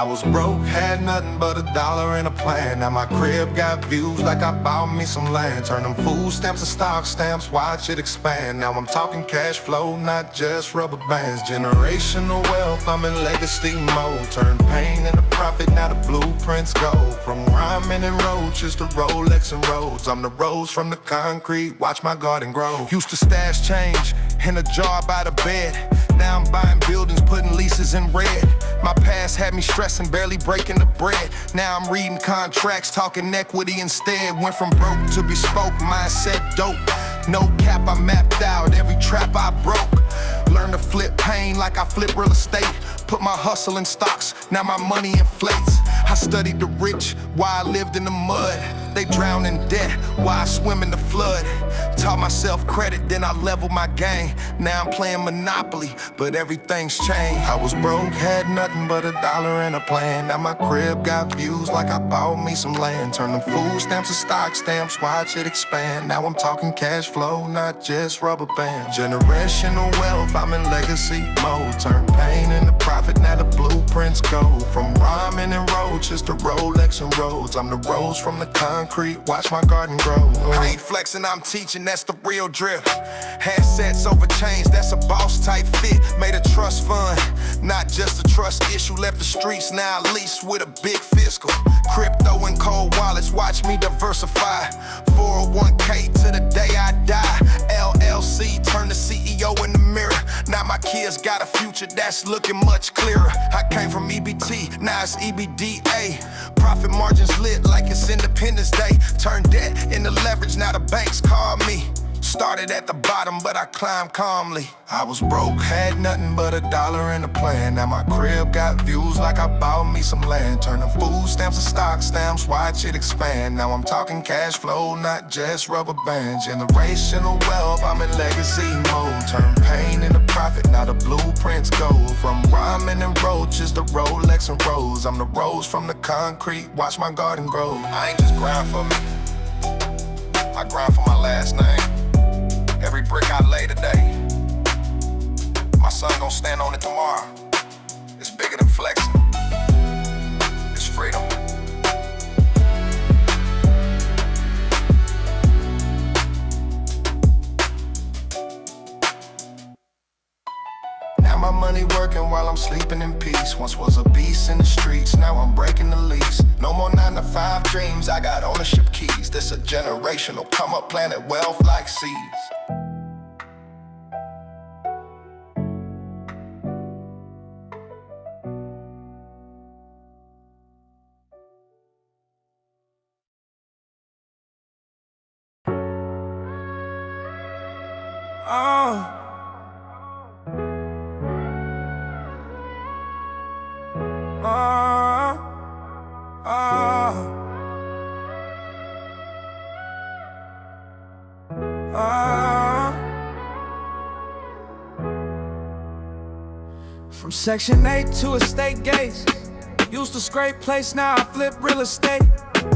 I was broke, had nothing but $1 and a plan. Now my crib got views like I bought me some land. Turn them food stamps to stock stamps, watch it expand. Now I'm talking cash flow, not just rubber bands. Generational wealth, I'm in legacy mode. Turn pain into profit, now the blueprints go. From rhyming and roaches to Rolex and roads. I'm the rose from the concrete, watch my garden grow. Used to stash change in a jar by the bed. Now I'm buying buildings, putting leases in red. My past had me stressing, barely breaking the bread. Now I'm reading contracts, talking equity instead. Went from broke to bespoke, mindset dope. No cap, I mapped out every trap I broke. Learned to flip pain like I flip real estate. Put my hustle in stocks, now my money inflates. I studied the rich, why I lived in the mud. They drown in debt, why I swim in the flood. Taught myself credit, then I leveled my game. Now I'm playing Monopoly, but everything's changed. I was broke, had nothing but $1 and a plan. Now my crib got views like I bought me some land. Turn them food stamps to stock stamps, watch it expand. Now I'm talking cash flow, not just rubber bands. Generational wealth, I'm in legacy mode. Turn pain into profit, now the blueprints go. From rhyming and roaches to Rolex and roads. I'm the rose from the concrete, watch my garden grow. I ain't flexing, I'm teaching, that's the real drip. Assets over chains, that's a boss type fit. Made a trust fund, not just a trust issue. Left the streets, now leased with a big fiscal. Crypto and cold wallets, watch me diversify. 401k to the day I die. LLC, turn the CEO in the mirror. Now my kids got a future that's looking much clearer. I came from EBT, now it's EBDA. Profit margins lit like it's Independence Day. Turn debt into leverage, now the banks call me. Started at the bottom, but I climbed calmly. I was broke, had nothing but $1 and a plan. Now my crib got views like I bought me some land. Turn them food stamps to stock stamps, watch it expand. Now I'm talking cash flow, not just rubber bands. Generational wealth, I'm in legacy mode. Turn pain into profit, now the blueprints go. From rhyming and roaches to Rolex and rose. I'm the rose from the concrete, watch my garden grow. I ain't just grind for me, I grind for my last name. Every brick I lay today, my son gon' stand on it tomorrow. It's bigger than flexing, it's freedom. Now my money working while I'm sleeping in peace. Once was a beast in the streets, now I'm breaking the lease. No more 9-to-5 dreams, I got ownership keys. This a generational come up, planet wealth like seeds. From Section 8 to estate gates. Used to scrape plates, now I flip real estate.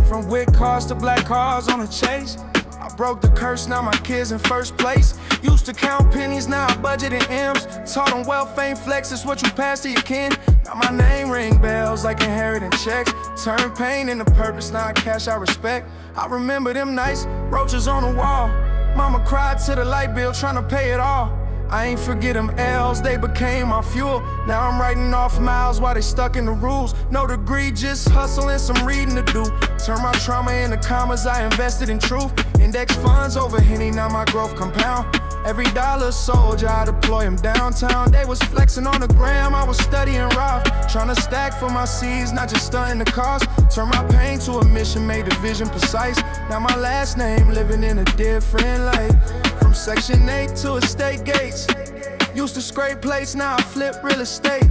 From white cars to black cars on a chase. I broke the curse, now my kids in first place. Used to count pennies, now I budget in M's. Taught them wealth ain't flex, it's what you pass to your kin. Now my name ring bells like inheritance checks. Turn pain into purpose, now I cash out respect. I remember them nights, roaches on the wall. Mama cried to the light bill, trying to pay it all. I ain't forget them L's, they became my fuel. Now I'm writing off miles while they stuck in the rules. No degree, just hustle and some reading to do. Turn my trauma into commas, I invested in truth. Index funds over Henny, now my growth compound. Every dollar soldier, I deploy him downtown. They was flexing on the gram, I was studying Roth. Trying to stack for my seeds, not just stunting the cost. Turn my pain to a mission, made the vision precise. Now my last name living in a different light. From Section 8 to estate gates. Used to scrape plates, now I flip real estate.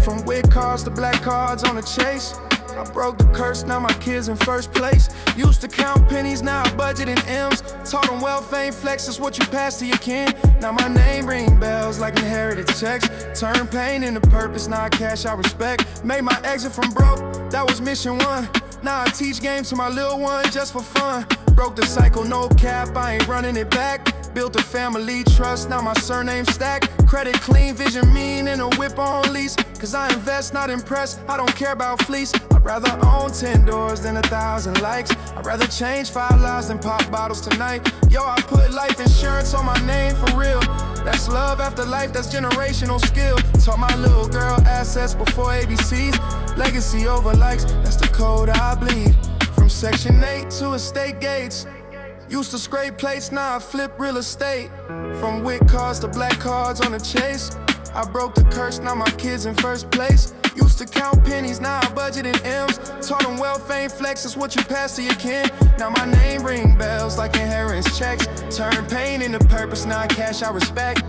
From white cars to black cards on the chase. I broke the curse, now my kids in first place. Used to count pennies, now I budget in M's. Taught them wealth ain't flex, it's what you pass to your kin. Now my name ring bells like inherited checks. Turn pain into purpose, now I cash out respect. Made my exit from broke, that was mission 1. Now I teach games to my little one just for fun. Broke the cycle, no cap, I ain't running it back. Built a family trust, now my surname stack. Credit clean, vision mean, and a whip on lease. Cause I invest, not impressed, I don't care about fleece. I'd rather own 10 doors than 1,000 likes. I'd rather change 5 lives than pop bottles tonight. Yo, I put life insurance on my name for real. That's love after life, that's generational skill. Taught my little girl assets before ABCs. Legacy over likes, that's the code I bleed. From Section 8 to estate gates. Used to scrape plates, now I flip real estate. From white cars to black cards on the chase. I broke the curse, now my kids in first place. Used to count pennies, now I budget in M's. Taught them wealth ain't flex, it's what you pass to your kin. Now my name ring bells like inheritance checks. Turn pain into purpose, now I cash I respect.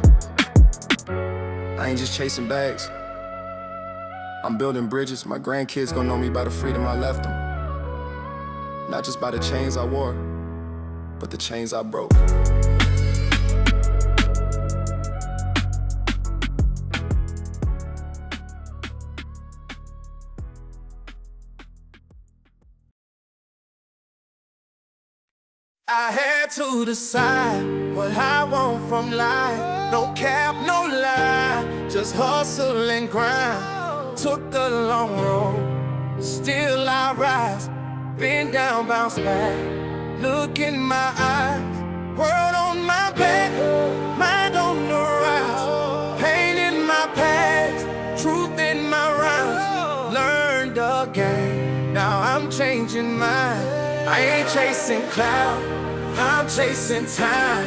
I ain't just chasing bags, I'm building bridges. My grandkids gon' know me by the freedom I left them. Not just by the chains I wore, but the chains I broke. I had to decide what I want from life. No cap, no lie, just hustle and grind. Took the long road, still I rise. Been down, bounce back, look in my eyes. World on my back, mind on the rise. Pain in my past, truth in my rhymes. Learned the game, now I'm changing mine. I ain't chasing clout, I'm chasing time.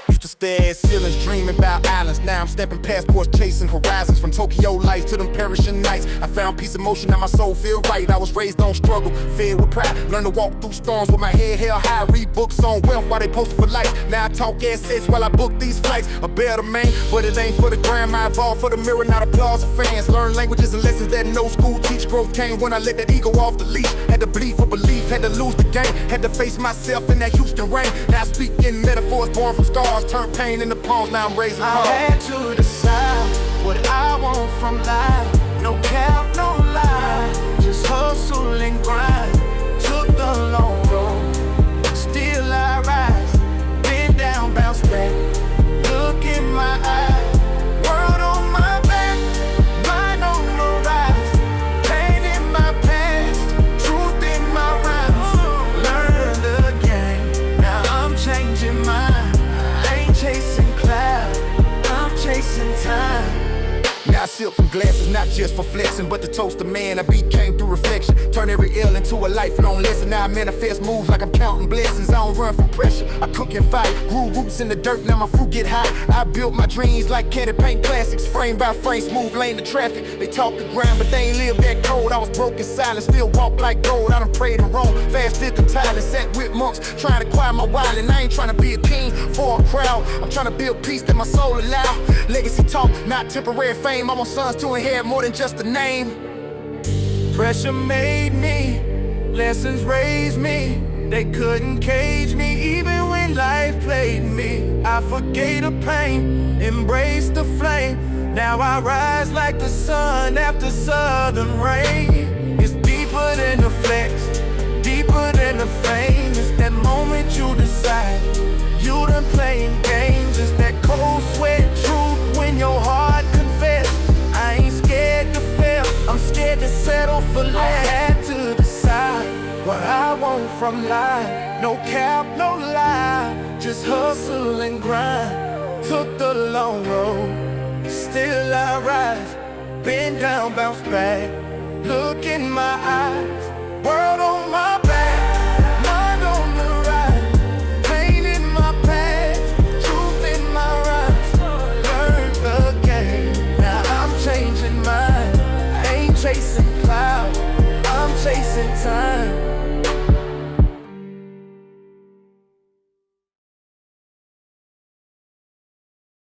Used to stare at ceilings, dreaming about islands. Now I'm stepping passports, chasing horizons. From Tokyo lights to them perishing nights, I found peace of motion, now my soul feel right. I was raised on struggle, fed with pride. Learned to walk through storms with my head held high. Read books on wealth while they posted for life. Now I talk assets while I book these flights. A better man, but it ain't for the gram. I evolved for the mirror, not applause of fans. Learn languages and lessons that no school teach. Growth came when I let that ego off the leash. Had to bleed for belief, had to lose the game. Had to face myself in that Houston rain. Now I speak in metaphors born from scars. Turn pain into palms, now I'm raising hearts. I had to decide what I want from life. No cap, no lie, just hustle and grind. Took the long road, still I rise. Been down, bounce back, look in my eyes. World on my back, mind on the rise. Pain in my past, truth in my rhymes. Learn the game, now I'm changing mine. I ain't chasing cloud, I'm chasing time. Now I sip from glasses, not just for flexing, but to toast the man I became through reflection. Turn every ill into a lifelong lesson. Now I manifest moves like I'm counting blessings. I don't run from pressure, I cook and fight. Grew roots in the dirt, now my fruit get high. I built my dreams like candy paint classics. Frame by frame, smooth lane to traffic. They talk the grind, but they ain't live that cold. I was broken silent, still walk like gold. I done prayed in Rome, fasted and tired. Sat with monks, trying to quiet my wild. And I ain't trying to be a king for a crowd. I'm trying to build peace that my soul allow. Legacy talk, not temporary fame. I want sons to inherit more than just a name. Pressure made me, lessons raised me. They couldn't cage me, even when life played me. I forgave the pain, embraced the flame. Now I rise like the sun after southern rain. It's deeper than the flex, deeper than the fame. It's that moment you decide you done playing games. It's that cold sweat truth when your heart confess. I ain't scared to fail, I'm scared to settle for less. I had to decide what I want from life. No cap, no lie, just hustle and grind. Took the long road, still I rise. Been down, bounce back, look in my eyes. World on my back, mind on the rise. Pain in my past, truth in my rhymes. Learn the game, now I'm changing mine. I ain't chasing cloud, I'm chasing time.